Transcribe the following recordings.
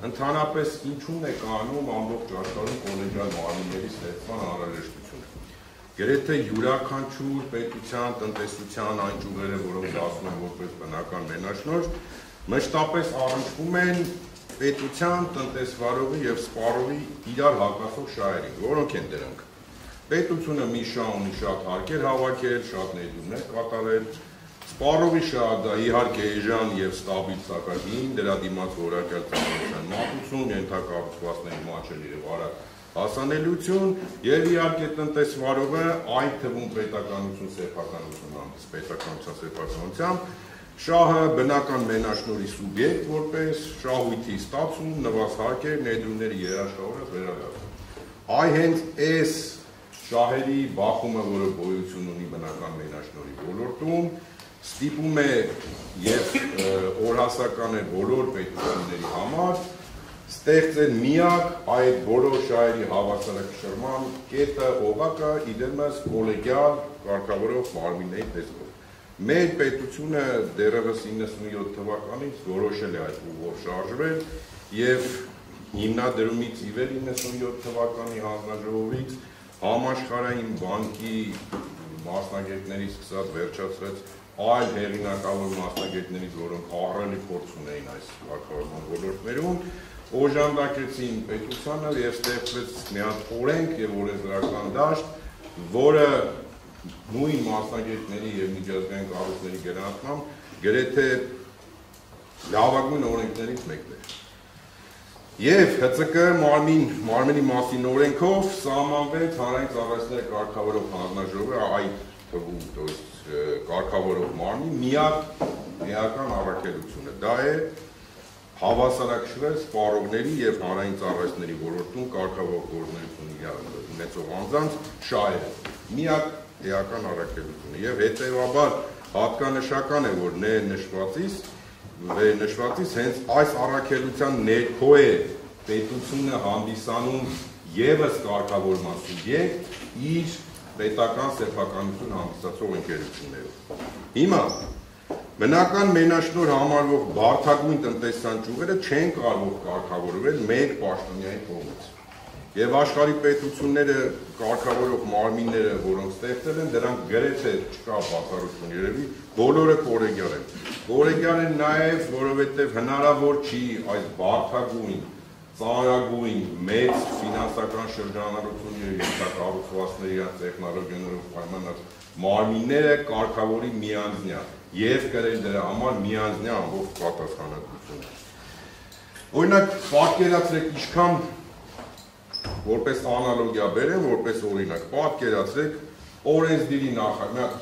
Ընդհանրապես ինչու՞ն է կանում ամբողջ աշխարհում կոլեգիալ մարմինների ստեղծման անհրաժեշտությունը։ Գրեթե յուրաքանչյուր պետության, տնտեսության այն ճյուղերը, որոնք դասում են որպես բնական մենաշնորհ, մշտապես առնչվում են պետության, տնտեսվարողի եւ սպառողի իրար հակասող շահերին, որոնք են դրանք։ Պետությունը մի շահ ունի շատ հարկեր հավաքել, շատ ներդրումներ կատարել, սպառողի շահը դա իհարկե էժան եւ ստաբիլ սակագին, դրա դիմաց որակյալ ծառայության մատուցում, ենթակառուցվածքների մատչելի եւ արագ հասանելիություն եւ իհարկե տնտեսվարողը այդ թվում պետականություն, սեփականություն հանդես պետականության սեփականությամբ շահը բնական մենաշնորհի սուբյեկտ որպես շահույթի ստացում, նվազարկեր, ներդրումների երաշխավորած վերադարձ։ Այ հենց այս շահերի բախումը, որը գոյություն ունի բնական մենաշնորհի ոլորտում, ստիպում է եւ օրհասական է բոլոր պետությունների համար ստեղծել միակ այդ բոլոր շահերի հավասարակշռման կետը օղակը իդեմս կոլեգիալ կարգավորող մարմինների տեսքով։ Մեր պետությունը դեռևս 97 թվականից որոշել է այդ ուղով շարժվել եւ հիմնադրումից ի վեր 97 թվականի հանձնաժողովից համաշխարհային բանկի մասնագետների սկսած վերջացրած այլ հեղինակավոր մասնագետներից, որոնք ահռելի փորձ ունեին այս կարգավորման ոլորտներում, օժանդակեցին պետությանը եւ ստեղծվեց մի հատ օրենք եւ օրենսդրական դաշտ, որը նույն մասնագետների եւ միջազգային կառույցների գրանցմամբ գրեթե լավագույն օրենքներից մեկն է։ Եվ ՀՑԿ մարմնի մասին օրենքով սահմանվեց հանրային ծառայությունների կարգավորող հանձնաժողովը այդ թվում, то есть կարգավորող մարմնի միական առաքելությունը։ Դա է հավասարակշռել սպառողների եւ հանրային ծառայությունների ոլորտում կարգավորող գործունեություն ունեցող անձանց շահերը։ Միակ էական առաքելությունը եւ հետեւաբար հատկանշական է, որ նշվածից հենց այս առաքելության ներքո է պետությունը հանդիսանում եւս կարգավորման սուբյեկտ իր պետական սեփականություն հանդիսացող ընկերություններով։ Հիմա բնական մենաշնորհ համարվող բարդագույն տնտեսական ճյուղերը չեն կարող կարգավորվել մեկ պաշտոնյայի կողմից։ Եվ աշխարհի պետությունները կարգավորող մարմինները, որոնք ստեղծել են, դրանք գրեթե չկա բացառություն երևի, բոլորը կոլեգիալ են։ Կոլեգիալ են նաև, որովհետև հնարավոր չի այս բարդագույն, ծանրագույն, մեծ ֆինանսական շրջանառությունների ենթակառուցվածքների տեխնոլոգիաներով պայմանած մարմինները կարգավորի միանձնյա եւ կրել դրա համար միանձնյա ամբողջ պատասխանատվությունը։ Օրինակ, պատկերացրեք ինչքան որպես անալոգիա բերեմ, որպես օրինակ, պատկերացրեք օրենսդիրի նախագահ,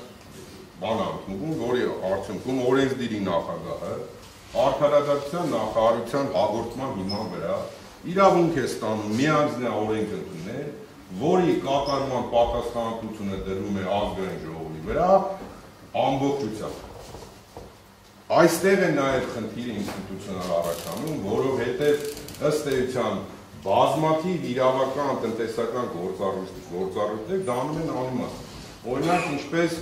բան ընդունում, որի արդյունքում օրենսդիրի նախագահը արդարադատության նախարարության հաղորդման հիման վրա իրավունք է ստանում միանձնյա օրենք ընդունել, որի կատարման պատասխանատվությունը դրվում է ազգային ժողովի վրա ամբողջությամբ։ Այստեղ է նաև խնդիրը ինստիտուցիոնալ առաջանում, որովհետև ըստ էության բազմաթիվ իրավական, տնտեսական գործառույթներ դառնում են անիմաստ։ Օրինակ, ինչպես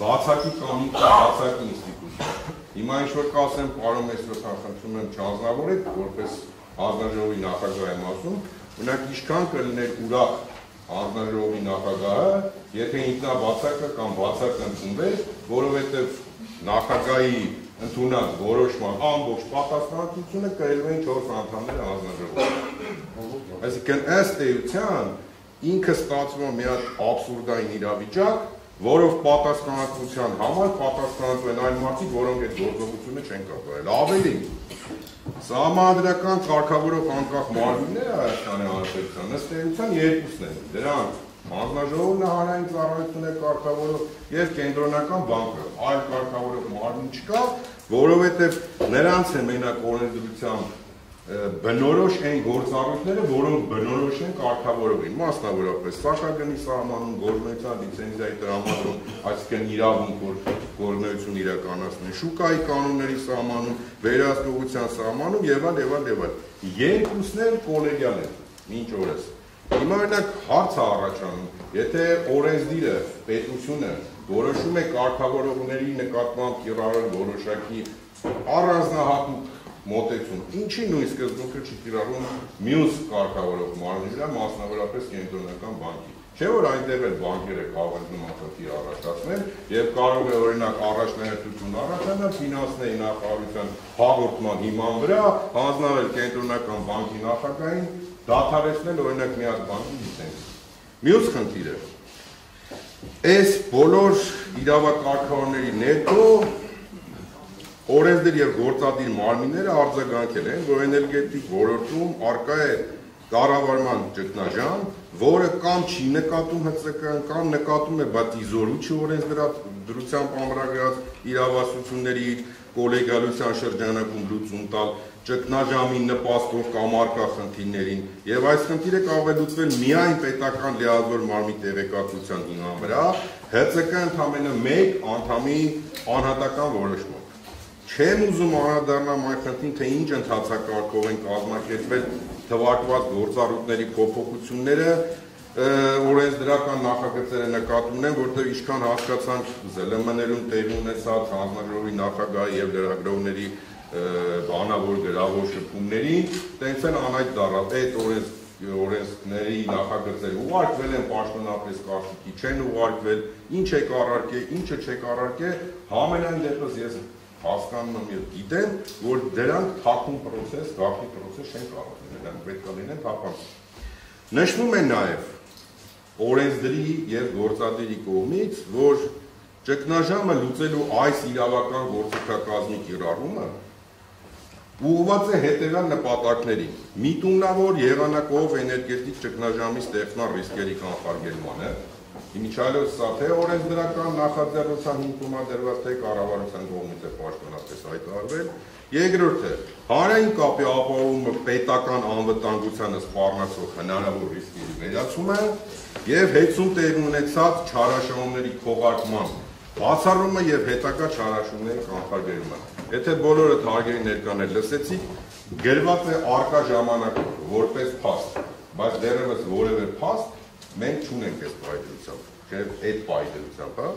բացակի կամ բացակի ինստիտուտ։ Հիմա ինչ-որ կասեմ, պարոն Մեսրոպյան, խնդրում եմ չանձնավորեք, որպես հանձնաժողովի նախագահ եմ ասում, օրինակ ինչքան կլիներ ուրախ հանձնաժողովի նախագահը, եթե ինքնաբացակը կամ բացակը ընդունվեր, որովհետև նախագահի ընդունած որոշման ամբողջ պատասխանատվությունը կրելու են 4 անդամները հանձնաժողովի։ Այսինքն ըստ էության ինքը ստացվում է մի հատ աբսուրդային իրավիճակ, որով պատասխանատվության համար պատասխանատու են այն մարդիկ, որոնք այդ գործողությունը չեն կատարել։ Ավելին, սահմանադրական կարգավորող անկախ մարմինները Հայաստանի Հանրապետության ըստ էության երկուսն են։ Դրանք հանձնաժողովն է հանրային ծառայություններ կարգավորող եւ կենտրոնական բանկը։ Այլ կարգավորող մարմին չկա, որովհետեւ նրանց է մենակ օրենսդրությամբ բնորոշ են գործառույթները, որոնք բնորոշ են կարգավորողին, մասնավորապես սակագնի սահմանում, գործունեության լիցենզիայի տրամադրում, այսինքն իրավունք, որ գործունեություն իրականացնեն, շուկայի կանոնների սահմանում, վերահսկողության սահմանում եւ այլ։ Երկուսն էլ կոլեգիալ են մինչ օրս։ Հիմա օրինակ հարց է առաջանում, եթե օրենսդիրը, պետությունը որոշում է կարգավորողների նկատմամբ կիրառել որոշակի առանձնահատուկ մոտեցում, ինչի նույն սկզբունքը չի կիրառում մյուս կարգավորող մարմնի վրա, մասնավորապես կենտրոնական բանկի։ Չէ՞ որ այնտեղ էլ բանկերը կարող են նման խնդիր առաջացնել եւ կարող է օրինակ առաջնահերթություն առաջանալ ֆինանսների նախարարության հաղորդման հիման վրա հանձնարարել կենտրոնական բանկի նախագահին դադարեցնել օրինակ մի հատ բանկի լիցենզը։ Մյուս խնդիրը այս բոլոր իրավակարգավորների ներքո օրենսդիր եւ գործադիր մարմինները արձագանքել են, որ էներգետիկ ոլորտում առկա է կառավարման ճգնաժամ, որը կամ չի նկատում ՀՑԿ-ն, կամ նկատում է, բայց իզորու չի օրենսդրությամբ ամրագրած իրավասությունների կոլեգիալության շրջանակում լուծում տալ, ճգնաժամին նպաստող կամ առկա խնդիրներին, եւ այս խնդիրը կարող է լուծվել միայն պետական լիազոր մարմնի տեղեկատվության հիման վրա, ՀՑԿ ընդամենը մեկ անդամի անհատական որոշմամբ։ Չեմ ուզում անդրադառնամ այն խնդրին, թե ինչ ընթացակարգով են կազմակերպվել թվարկված գործառույթների փոփոխությունները, օրենսդրական նախագծերը նկատի ունեն, որտեղ ինչքան հասկացանք ԶԼՄ-ներում տեղի ունեցած հանձնաժողովի նախագահի եւ լրագրողների բանավոր գրավոր շփումներին, տենց են անայդ դառավ, այդ օրենսների նախագծերը ուղարկվել են պաշտոնապես կարգի, չեն ուղարկվել, ինչ եք առարկել, ինչը չեք առարկել, համենայն դեպս ես հասկանում եմ եւ գիտեմ, որ դրանք թաքուն process, գաղտնի process չեն կարող լինել, դրանք պետք է լինեն թափանցիկ։ Նշվում է նաեւ օրենսդրի եւ գործադիրի կողմից, որ ճգնաժամը լուծելու այս իրավական գործիքակազմի կիրառումը ուղղված է հետևյալ նպատակներին՝ միտումնավոր եղանակով էներգետիկ ճգնաժամի ստեղծման ռիսկերի կանխարգելմանը, իմիջիայլոց սա թե օրենսդրական նախաձեռնության հիմքում դրված թե կառավարության կողմից է պաշտոնապես հայտարարվել, երկրորդը հանրային կապի ապահովումը պետական անվտանգությանը սպառնացող հնարավոր ռիսկերի վերացումը եւ հետցում տեղի ունեցած չարաշահումների քողարկման բացառումը եւ հետագա չարաշահումների կանխարգելումը։ Եթե բոլորդ հարգելի ներկաներ լսեցիք, գրված է առկա ժամանակով որպես փաստ, բայց դեռևս որևէ փաստ մենք չունենք այս պայծրությամբ, չէ՞ այդ պայծրությամբ, հա։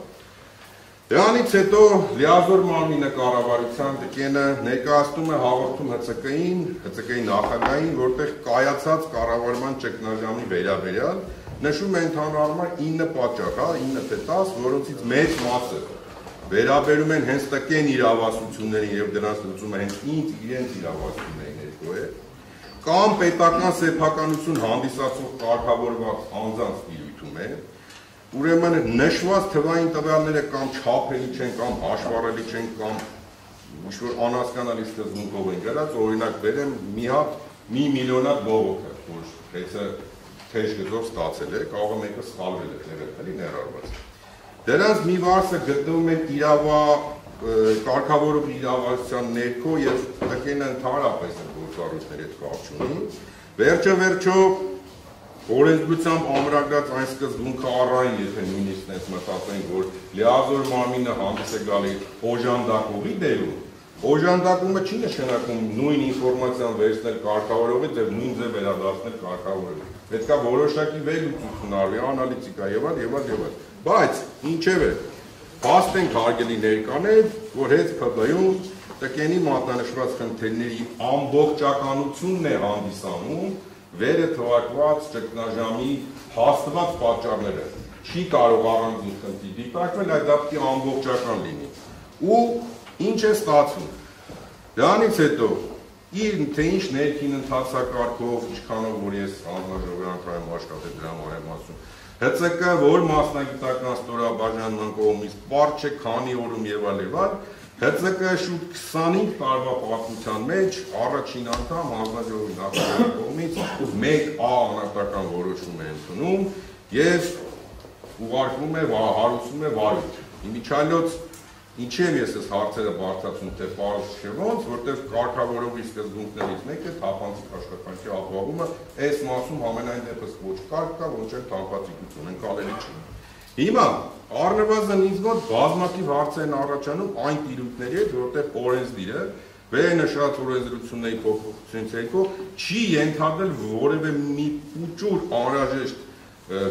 Դրանից հետո լիազոր մարմինը կառավարության տկենը ներկայացնում է հաղորդում ՀՑԿ-ին, ՀՑԿ-ի նախագահին, որտեղ կայացած կառավարման ճգնաժամի վերաբերյալ նշում է ընդհանրապես 9 պատճառ, հա, 9 թե 10, որոնցից մեծ մասը վերաբերում են հենց տկեն իրավասություններին եւ դրանց լուծումը հենց իրենց իրավասությունների ներքո է, կամ պետական սեփականություն հանդիսացող կարգավորված անձանց տիրույթում է, ուրեմն նշված թվային տվյալները կամ չափելի չեն, կամ հաշվառելի չեն, կամ ինչ-որ անհասկանալի սկզբունքով են գրած, օրինակ բերեմ մի հատ մի միլիոնատ բողոքը, որ հեծը թեժ գծով ստացել է, կարող է մեկը սխալվել է, եղել, էլի ներառված։ Դրանց մի վարսը գտնվում են կարգավորող իրավասության ներքո եւ տկենը ընդհանրապես գործառույթների հետ կապ չունի։ Վերջո օրենսդրությամբ ամրագրած այն սկզբունքը առայն, եթե նույնիսկ այնպես մտածենք, որ լիազոր մարմինը հանդես է գալի օժանդակողի դերում, օժանդակումը չի նշանակում նույն ինֆորմացիան վերցնել կարգավորողից եւ նույն ձև վերադարձնել կարգավորողին։ Պետք է որոշակի վերլուծություն արվի, անալիտիկա եւ այլ։ Բայց ինչևէ, փաստ ենք հարգելի ներկաներ, որ հետ ՓԲ-ում տկենի մատնանշված խնդիրների ամբողջականությունն է հանդիսանում վերը թվարկված ճգնաժամի հաստված պատճառները։ Չի կարող առանձին խնդիր դիտարկվել, այդ դեպքի ամբողջական լինի։ Ու ինչ է ստացվում։ Դրանից հետո թե ինչ ներքին ընթացակարգով, ինչքանով որ ես հանձնաժողովի անդամ աշխատել դրա համար ասում, ՀՑԿ, որ մասնագիտական ստորաբաժանման կողմից պարզ չէ քանի օրում եւ այլ, ՀՑԿ շուտ 25 տարվա պատմության մեջ առաջին անգամ հանձնաժողովի նախագահի կողմից 1A անհատական որոշում է ընդունում եւ ուղարկվում է, հարուցում է վարույթ։ Իմիջիայլոց ինչև ես այս հարցերը բարձրացնում, թե պարզ չէ ոնց, որտեղ կարգավորողի սկզբունքներից մեկը թափանցիկ աշխատանքի ապահովումը, այս մասում ամենայն դեպս ոչ կարգ կա, ոչ էլ թափանցիկություն, ընկալելի չի։ Հիմա առնվազն ինձ մոտ բազմաթիվ հարցեր են առաջանում այն տիրույթների հետ, որտեղ օրենսդիրը վերնշած օրենսդրությունների փոփոխությունից հետո չի ենթադրել որևէ մի ուճուր անհրաժեշտ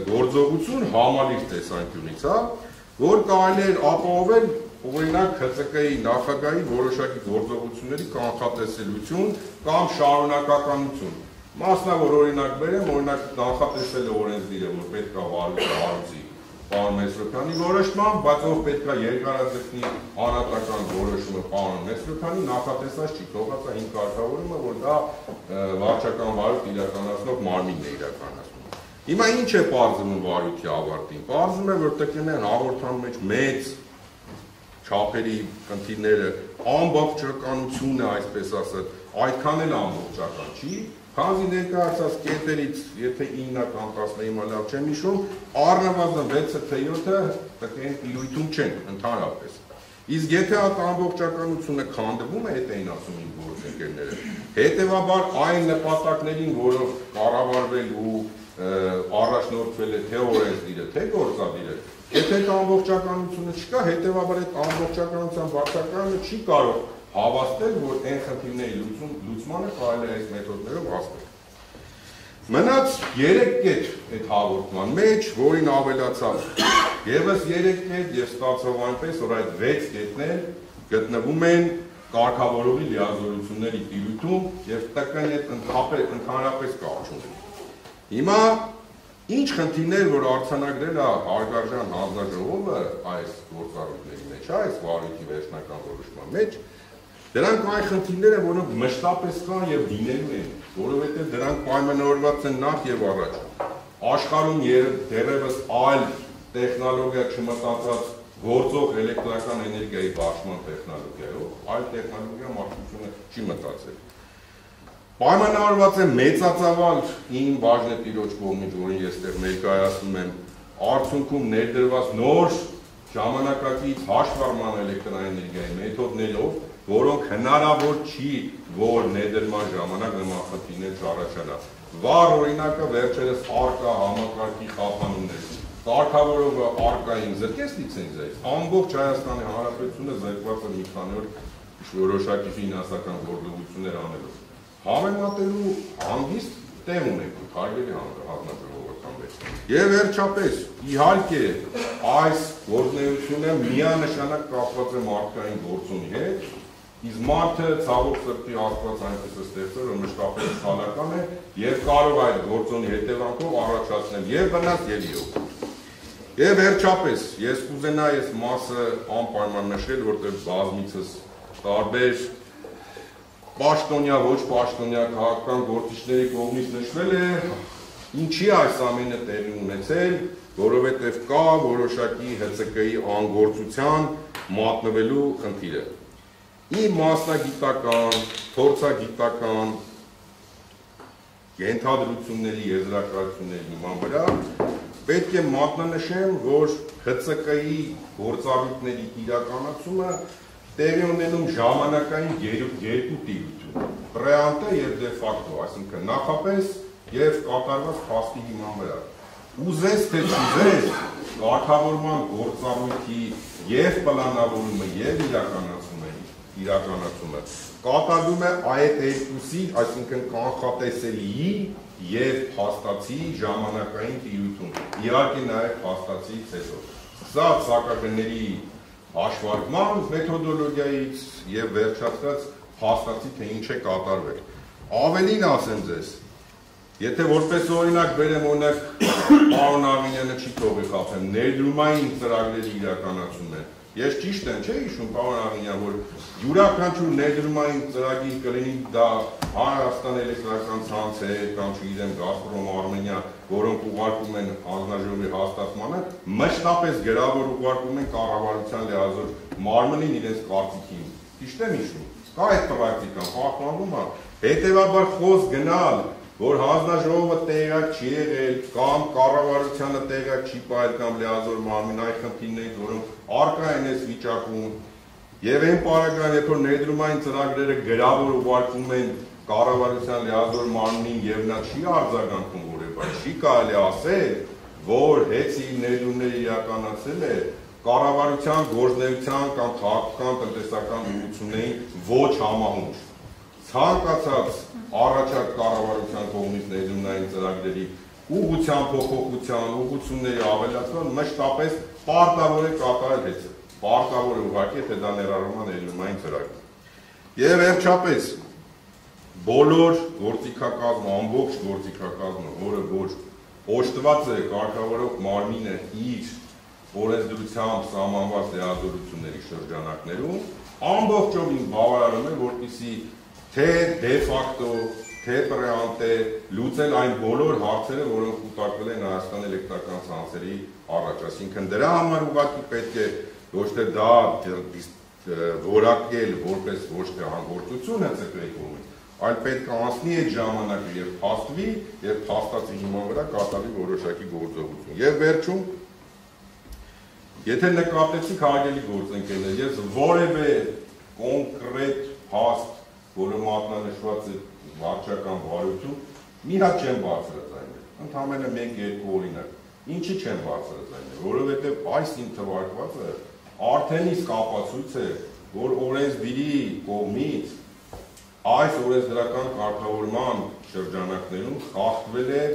գործողություն համալիր տեսանկյունից, հա, որ կարելի է ապահովել օրինակ ՀՑԿ-ի նախագահի որոշակի գործողությունների կանխատեսելիություն կամ շարունակականություն։ Մասնավոր օրինակ բերեմ, օրինակ կանխատեսել է օրենսդիրը, որ պետք է վարույցի պարոն Մեսրոպյանի որոշմամբ, բայց ով պետք է երկարաձգնի անհատական որոշումը պարոն Մեսրոպյանի նախատեսած չի, թողած է 5 կարգավորումը, որ դա վարչական վարույթ իրականացնող մարմինն է իրականացնում։ Հիմա ինչ է պարզվում վարույթի ավարտին։ Պարզվում է, որ տկենեն հաղորդման մեջ մեծ չափերի խնդիրները, ամբողջականությունը, այսպես ասած, այդքան էլ ամբողջական չի, քանզի ներկայացած կետերից, եթե 9 կամ 10-ը հիմա լավ չեմ հիշում, առնվազն 6-ը թե 7-ը տկեն տիրույթում չեն ընդհանրապես։ Իսկ եթե այդ ամբողջականությունը քանդվում է, հետ էին ասում իմ որոշ ընկերները, հետևաբար այն նպատակներին, որով կառավարվել ու առաջնորդվել է թե օրենսդիրը, թե գործադիրը, եթե ամբողջականությունը չկա, հետևաբար այդ ամբողջականության վարչակարգը չի կարող հավաստել, որ այն խնդիրների լուծմանը կարելի է այս մեթոդներով հասնել։ Մնաց 3 կետ այդ հաղորդման մեջ, որին ավելացավ եւս 3 կետ եւ ստացվող այնպես, որ այդ 6 կետներ գտնվում են կարգավորողի լիազորությունների տիրույթում եւ ՏԿ-ն հետ ընդհանրապես կապ չունեն։ Հիմա ինչ խնդիրներ, որ արձանագրել է հարգարժան հանձնաժողովը այս գործառույթների մեջ, այս վարույթի վերջնական որոշման մեջ, դրանք այն խնդիրներ են, որոնք մշտապես կան եւ լինելու են, որովհետեւ դրանք պայմանավորված են նախ եւ առաջ աշխարհում դեռևս այլ տեխնոլոգիա չմտածած գործող էլեկտրական էներգիայի բաշխման տեխնոլոգիայով, այլ տեխնոլոգիա մարդկությունը չի մտածել։ Պայմանավորված է մեծածավալ իմ բաժնետիրոջ կողմից, որին ես այստեղ ներկայացնում եմ, արդյունքում ներդրված նոր ժամանակակից հաշվառման էլեկտրաէներգիայի մեթոդներով, որոնք հնարավոր չի, որ ներդրման ժամանակ նման խնդիրներ չառաջանա։ Վառ օրինակը վերջերս արկա համակարգի խափանումներ։ Կարգավորողը արկային զրկեց լիցենզիայից, ամբողջ Հայաստանի Հանրապետությունը զրկված է մի քանի օր որոշակի ֆինանսական գործողություններ անելով։ Համեմատելու հանգիստ տեղ ունենք, հարգելի հանձնաժողովականներ։ Եվ վերջապես, իհարկե, այս գործունեությունը միանշանակ կապված է մարդկային գործոնի հետ, իսկ մարդը ցավոք սրտի Աստված այնպես է ստեղծել, որ մշտապես սալական է եւ կարող է այդ գործոնի հետևանքով առաջացնել եւ վնաս եւ օգուտ։ Եվ վերջապես, ես կուզենայի այս մասը անպայման նշել, որտեղ բազմիցս տարբեր պաշտոնյա, ոչ պաշտոնյա քաղաքական գործիչների կողմից նշվել է, ինչի այս ամենը տեղի ունեցել, որովհետև կա որոշակի ՀՑԿ-ի անգործության մատնվելու խնդիրը։ Իմ մասնագիտական, փորձագիտական ենթադրությունների, եզրակացությունների հիման վրա պետք է մատնանշեմ, որ ՀՑԿ-ի գործառույթների իրականացումը տեղի ունենում ժամանակային երկու տիրույթում, ռեանտը եւ դե ֆակտո, այսինքն նախապես եւ կատարված փաստի հիման վրա։ Ուզես թե չուզես, կարգավորման գործառույթի եւ պլանավորումը եւ իրականացումը կատարվում է այդ երկուսի, այսինքն կանխատեսելի եւ փաստացի ժամանակային տիրույթում։ Իհարկե նաեւ փաստացից հետո։ Սա սակագների հաշվարկման մեթոդոլոգիայից եւ վերջացած փաստացի թե ինչ է կատարվել։ Ավելին ասեմ ձեզ, եթե որպես օրինակ բերեմ օրինակ պարոն Ավինյանը չի թողի խափեմ, ներդրումային ծրագրերի իրականացումը։ Ես ճիշտ եմ, չէ՞ հիշում պարոն Ավինյան, որ յուրաքանչյուր ներդրումային ծրագիր կլինի դա Հայաստան էլեկտրական ցանցը կամ չգիտեմ Գազպրոմ Արմենիա, որոնք ուղարկում են հանձնաժողովի հաստատմանը, մշտապես գրավոր ուղարկում են կառավարության լիազոր մարմնին իրենց կարծիքին։ Ճիշտ եմ հիշում։ Կա այդ պրակտիկան, պահպանվում է։ Հետևաբար խոսք գնալ, որ հանձնաժողովը տեղյակ չի եղել կամ կառավարությանը տեղյակ չի պահել կամ լիազոր մարմին այն խնդիրներից, որոնք առկա են այս վիճակում, եւ այն պարագան, երբ որ ներդրումային ծրագրերը գրավոր ուղարկում են կառավարության լիազոր մարմնին եւ նա չի արձագանքում որևէ, չի կարելի ասել, որ հեծի ներդրումները իրականացել է կառավարության գործունեության կամ քաղաքական տնտեսական ուղղություններին ոչ համահունչ։ Ցանկացած առաջարկ կառավարության կողմից ներդրումային ծրագրերի ուղղության փոփոխության, ուղղությունների ավելացման մշտապես պարտավոր է կատարել պարտավոր է ուղղակի, թե դա ներառում է ներդրումային ծրագիր։ Եվ վերջապես բոլոր գործիքակազմը, ամբողջ գործիքակազմը, որը որ օժտված է կարգավորող մարմինը իր օրենսդրությամբ սահմանված լիազորությունների շրջանակներում, ամբողջովին բավարարում է, որպեսզի թե դե ֆակտո, թե պրեանտե լուծել այն բոլոր հարցերը, որոնք կուտակվել են Հայաստանի էլեկտրական ցանցերի առաջ։ Այսինքն դրա համար ուղղակի պետք է ոչ թե դա որակել որպես ոչ թե հանգործություն ՀՑԿ-ի կողմից, այլ պետք է անցնի այդ ժամանակը եւ փաստվի եւ փաստացի հիման վրա կատարվի որոշակի գործողություն։ Եվ վերջում, եթե նկատեցիք հարգելի գործընկերներ, ես որևէ կոնկրետ փաստ, որը մատնանշված է վարչական վարություն, մի հատ չեմ բարձրաձայնել, ընդամենը 1-2 օրինակ։ Ինչի չեմ բարձրաձայնել, որովհետև այս իմ թվարկվածը արդեն իսկ ապացույց է, որ օրենսդիրի կողմից այս օրենսդրական կարգավորման շրջանակներում խախտվել է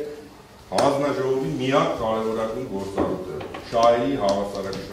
հանձնաժողովի միակ կարևորագույն գործառույթը՝ շահերի հավասարակշռումը